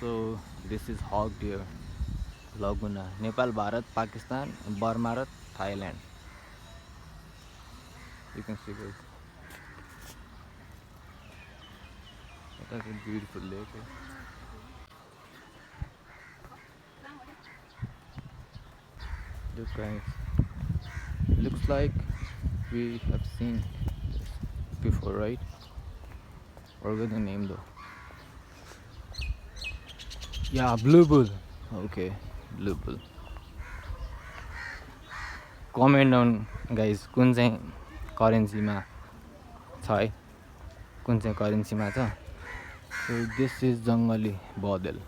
So this is Hog Deer Laguna, Nepal, Bharat, Pakistan, Burma, Thailand. You can see guys. That's a beautiful lake. Look guys, looks like we have seen this before, right? Forgot the name though. Yeah, Blue Bull. Okay, Blue Bull. Comment on guys कुन चाहिँ करेन्सीमा छ है, कुन चाहिँ करेन्सीमा छ. So this is जङ्गली बदल.